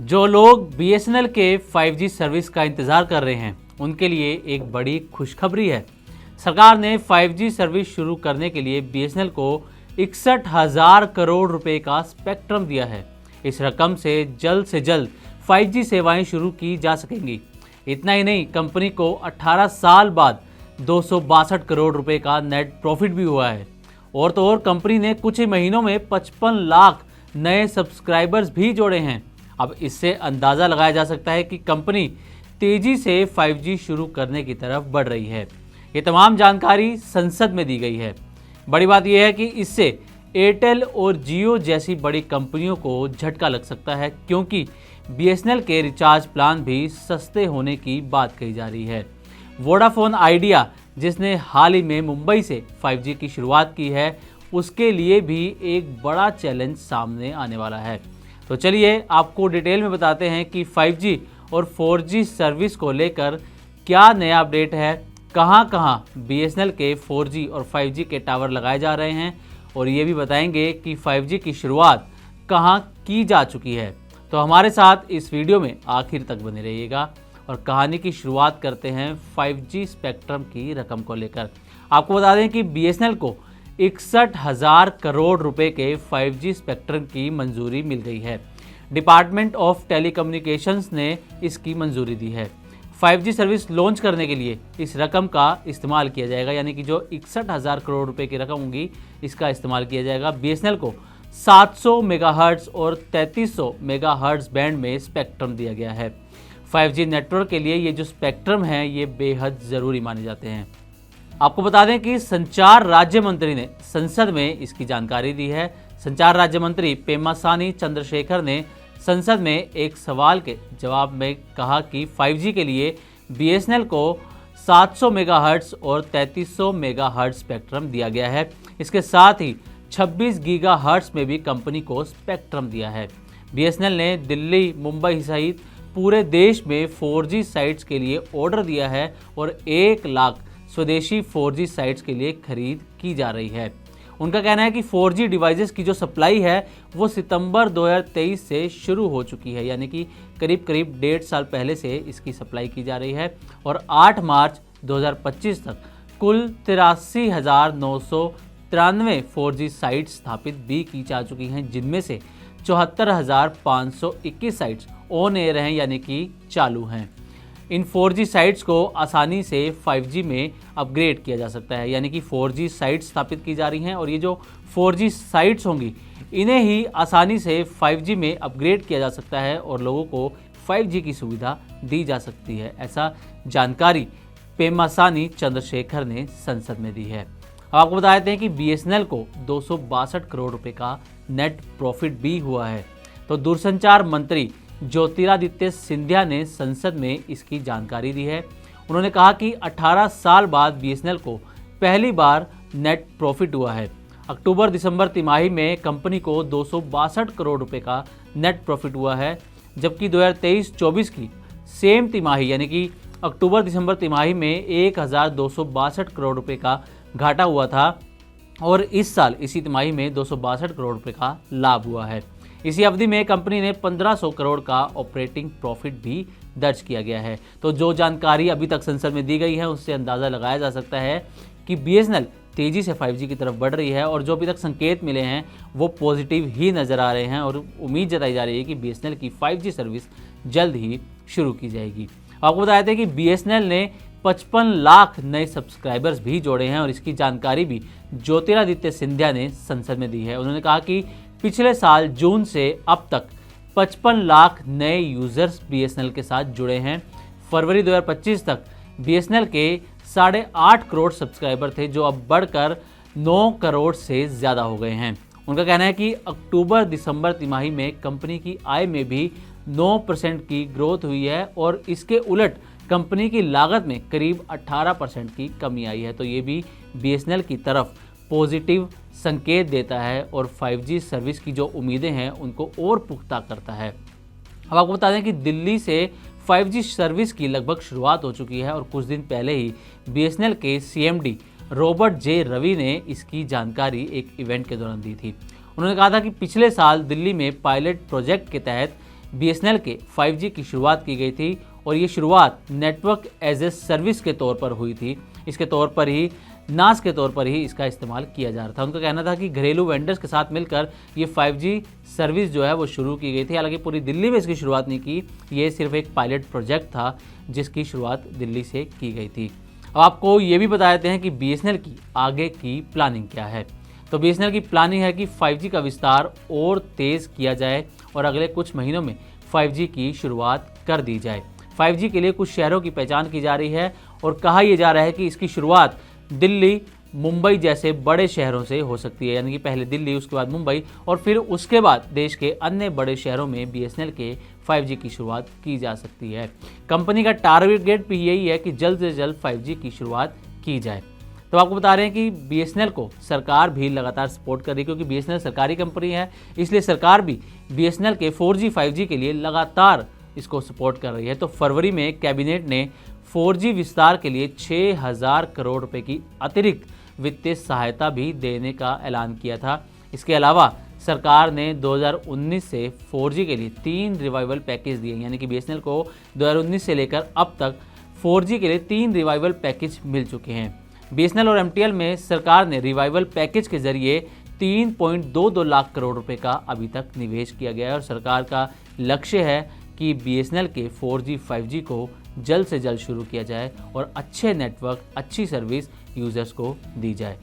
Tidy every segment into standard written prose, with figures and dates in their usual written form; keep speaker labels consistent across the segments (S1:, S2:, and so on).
S1: जो लोग बीएसएनएल के 5G सर्विस का इंतज़ार कर रहे हैं उनके लिए एक बड़ी खुशखबरी है। सरकार ने 5G सर्विस शुरू करने के लिए बीएसएनएल को 61,000 करोड़ रुपए का स्पेक्ट्रम दिया है। इस रकम से जल्द 5G सेवाएं शुरू की जा सकेंगी। इतना ही नहीं, कंपनी को 18 साल बाद 262 करोड़ रुपए का नेट प्रॉफिट भी हुआ है। और तो और कंपनी ने कुछ ही महीनों में 55 लाख नए सब्सक्राइबर्स भी जोड़े हैं। अब इससे अंदाज़ा लगाया जा सकता है कि कंपनी तेज़ी से 5G शुरू करने की तरफ बढ़ रही है। ये तमाम जानकारी संसद में दी गई है। बड़ी बात यह है कि इससे एयरटेल और जियो जैसी बड़ी कंपनियों को झटका लग सकता है, क्योंकि बीएसएनएल के रिचार्ज प्लान भी सस्ते होने की बात कही जा रही है। वोडाफोन आइडिया, जिसने हाल ही में मुंबई से 5G की शुरुआत की है, उसके लिए भी एक बड़ा चैलेंज सामने आने वाला है। तो चलिए आपको डिटेल में बताते हैं कि 5G और 4G सर्विस को लेकर क्या नया अपडेट है, कहां बीएसएनएल के 4G और 5G के टावर लगाए जा रहे हैं, और ये भी बताएंगे कि 5G की शुरुआत कहां की जा चुकी है। तो हमारे साथ इस वीडियो में आखिर तक बने रहिएगा। और कहानी की शुरुआत करते हैं 5G स्पेक्ट्रम की रकम को लेकर। आपको बता दें कि बीएसएनएल को 61,000 करोड़ रुपए के 5G स्पेक्ट्रम की मंजूरी मिल गई है। डिपार्टमेंट ऑफ टेलीकम्युनिकेशंस ने इसकी मंजूरी दी है। 5G सर्विस लॉन्च करने के लिए इस रकम का इस्तेमाल किया जाएगा, यानी कि जो 61,000 करोड़ रुपए की रकम होगी इसका इस्तेमाल किया जाएगा। बीएसएनएल को 700 मेगाहर्ट्ज़ और 3300 मेगाहर्ट्ज़ बैंड में स्पेक्ट्रम दिया गया है। 5G नेटवर्क के लिए ये जो स्पेक्ट्रम है ये बेहद ज़रूरी माने जाते हैं। आपको बता दें कि संचार राज्य मंत्री ने संसद में इसकी जानकारी दी है। संचार राज्य मंत्री पेम्मासानी चंद्रशेखर ने संसद में एक सवाल के जवाब में कहा कि 5G के लिए बीएसएनएल को 700 मेगाहर्ट्ज़ और 3300 मेगाहर्ट्ज़ स्पेक्ट्रम दिया गया है। इसके साथ ही 26 गीगाहर्ट्ज़ में भी कंपनी को स्पेक्ट्रम दिया है। बीएसएनएल ने दिल्ली, मुंबई सहित पूरे देश में 4G साइट्स के लिए ऑर्डर दिया है और 1 लाख स्वदेशी 4G साइट्स के लिए खरीद की जा रही है। उनका कहना है कि 4G डिवाइसेस की जो सप्लाई है वो सितंबर 2023 से शुरू हो चुकी है, यानी कि करीब 1.5 साल पहले से इसकी सप्लाई की जा रही है। और 8 मार्च 2025 तक कुल 83,993 4G साइट्स स्थापित भी की जा चुकी हैं, जिनमें से 74,521 साइट्स ऑन एयर हैं, यानी कि चालू हैं। इन 4G साइट्स को आसानी से 5G में अपग्रेड किया जा सकता है, यानी कि 4G साइट्स स्थापित की जा रही हैं और ये जो 4G साइट्स होंगी इन्हें ही आसानी से 5G में अपग्रेड किया जा सकता है और लोगों को 5G की सुविधा दी जा सकती है। ऐसा जानकारी पेम्मासानी चंद्रशेखर ने संसद में दी है। अब आपको बता देते हैं कि बीएसएनएल को 262 करोड़ रुपए का नेट प्रॉफिट भी हुआ है। तो दूरसंचार मंत्री ज्योतिरादित्य सिंधिया ने संसद में इसकी जानकारी दी है। उन्होंने कहा कि 18 साल बाद बीएसएनएल को पहली बार नेट प्रॉफिट हुआ है। अक्टूबर-दिसंबर तिमाही में कंपनी को 262 करोड़ रुपए का नेट प्रॉफिट हुआ है, जबकि 2023-24 की सेम तिमाही यानी कि अक्टूबर-दिसंबर तिमाही में 1,262 करोड़ रुपए का घाटा हुआ था और इस साल इसी तिमाही में 262 करोड़ रुपए का लाभ हुआ है। इसी अवधि में कंपनी ने 1500 करोड़ का ऑपरेटिंग प्रॉफिट भी दर्ज किया गया है। तो जो जानकारी अभी तक संसद में दी गई है उससे अंदाज़ा लगाया जा सकता है कि बीएसएनएल तेज़ी से 5G की तरफ बढ़ रही है और जो अभी तक संकेत मिले हैं वो पॉजिटिव ही नज़र आ रहे हैं और उम्मीद जताई जा रही है कि बीएसएनएल की 5G सर्विस जल्द ही शुरू की जाएगी। आपको बताया था कि बीएसएनएल ने 55 लाख नए सब्सक्राइबर्स भी जोड़े हैं और इसकी जानकारी भी ज्योतिरादित्य सिंधिया ने संसद में दी है। उन्होंने कहा कि पिछले साल जून से अब तक 55 लाख नए यूज़र्स बीएसएनएल के साथ जुड़े हैं। फरवरी 2025 तक बीएसएनएल के 8.5 करोड़ सब्सक्राइबर थे, जो अब बढ़कर 9 करोड़ से ज़्यादा हो गए हैं। उनका कहना है कि अक्टूबर-दिसंबर तिमाही में कंपनी की आय में भी 9% की ग्रोथ हुई है और इसके उलट कंपनी की लागत में करीब 18% की कमी आई है। तो ये भी बीएसएनएल की तरफ पॉजिटिव संकेत देता है और 5G सर्विस की जो उम्मीदें हैं उनको और पुख्ता करता है। अब आपको बता दें कि दिल्ली से 5G सर्विस की लगभग शुरुआत हो चुकी है और कुछ दिन पहले ही बीएसएनएल के सीएमडी रॉबर्ट जे रवि ने इसकी जानकारी एक इवेंट के दौरान दी थी। उन्होंने कहा था कि पिछले साल दिल्ली में पायलट प्रोजेक्ट के तहत BSNL के 5G की शुरुआत की गई थी और ये शुरुआत नेटवर्क एज ए सर्विस के तौर पर हुई थी। इसके तौर पर ही नाज के तौर पर ही इसका इस्तेमाल किया जा रहा था। उनका कहना था कि घरेलू वेंडर्स के साथ मिलकर ये 5G सर्विस जो है वो शुरू की गई थी। हालांकि पूरी दिल्ली में इसकी शुरुआत नहीं की, ये सिर्फ एक पायलट प्रोजेक्ट था जिसकी शुरुआत दिल्ली से की गई थी। अब आपको ये भी बता देते हैं कि BSNL की आगे की प्लानिंग क्या है। तो BSNL की प्लानिंग है कि 5G का विस्तार और तेज़ किया जाए और अगले कुछ महीनों में 5G की शुरुआत कर दी जाए। 5G के लिए कुछ शहरों की पहचान की जा रही है और कहा यह जा रहा है कि इसकी शुरुआत दिल्ली, मुंबई जैसे बड़े शहरों से हो सकती है। यानी कि पहले दिल्ली, उसके बाद मुंबई और फिर उसके बाद देश के अन्य बड़े शहरों में BSNL के 5G की शुरुआत की जा सकती है। कंपनी का टारगेट भी यही है कि जल्द से जल्द 5G की शुरुआत की जाए। तो आपको बता रहे हैं कि BSNL को सरकार भी लगातार सपोर्ट कर रही है, क्योंकि BSNL सरकारी कंपनी है, इसलिए सरकार भी BSNL के 4G 5G के लिए लगातार इसको सपोर्ट कर रही है। तो फरवरी में कैबिनेट ने 4G विस्तार के लिए 6,000 करोड़ रुपए की अतिरिक्त वित्तीय सहायता भी देने का ऐलान किया था। इसके अलावा सरकार ने 2019 से 4G के लिए 3 रिवाइवल पैकेज दिए, यानी कि BSNL को 2019 से लेकर अब तक 4G के लिए 3 रिवाइवल पैकेज मिल चुके हैं। BSNL और MTL में सरकार ने रिवाइवल पैकेज के जरिए 3.22 लाख करोड़ रुपए का अभी तक निवेश किया गया है और सरकार का लक्ष्य है कि BSNL के 4G 5G को जल्द से जल्द शुरू किया जाए और अच्छे नेटवर्क, अच्छी सर्विस यूज़र्स को दी जाए।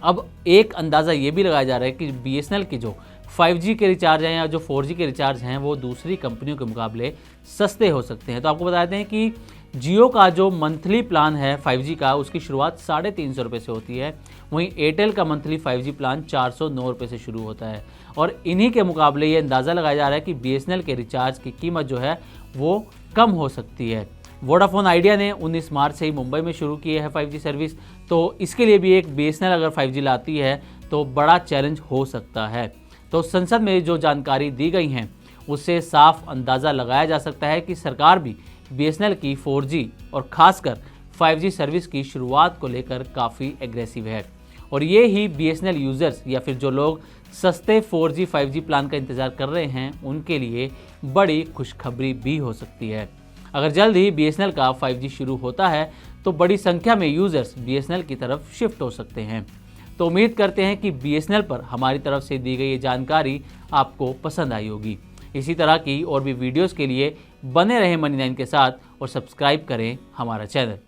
S1: अब एक अंदाज़ा ये भी लगाया जा रहा है कि BSNL के जो 5G के रिचार्ज हैं या जो 4G के रिचार्ज हैं वो दूसरी कंपनियों के मुकाबले सस्ते हो सकते हैं। तो आपको बता दें हैं कि जियो का जो मंथली प्लान है 5G का, उसकी शुरुआत 350 रुपये से होती है। वहीं एयरटेल का मंथली 5G प्लान 409 रुपये से शुरू होता है और इन्हीं के मुकाबले ये अंदाज़ा लगाया जा रहा है कि BSNL के रिचार्ज की कीमत जो है वो कम हो सकती है। वोडाफोन आइडिया ने 19 मार्च से ही मुंबई में शुरू की है 5G सर्विस, तो इसके लिए भी एक BSNL अगर 5G लाती है तो बड़ा चैलेंज हो सकता है। तो संसद में जो जानकारी दी गई हैं उससे साफ अंदाज़ा लगाया जा सकता है कि सरकार भी BSNL की 4G और ख़ासकर 5G सर्विस की शुरुआत को लेकर काफ़ी एग्रेसिव है और ये ही BSNL यूज़र्स या फिर जो लोग सस्ते 4G 5G प्लान का इंतज़ार कर रहे हैं उनके लिए बड़ी खुशखबरी भी हो सकती है। अगर जल्द ही BSNL का 5G शुरू होता है तो बड़ी संख्या में यूज़र्स BSNL की तरफ शिफ्ट हो सकते हैं। तो उम्मीद करते हैं कि BSNL पर हमारी तरफ से दी गई ये जानकारी आपको पसंद आई होगी। इसी तरह की और भी वीडियोस के लिए बने रहें मनी9 के साथ और सब्सक्राइब करें हमारा चैनल।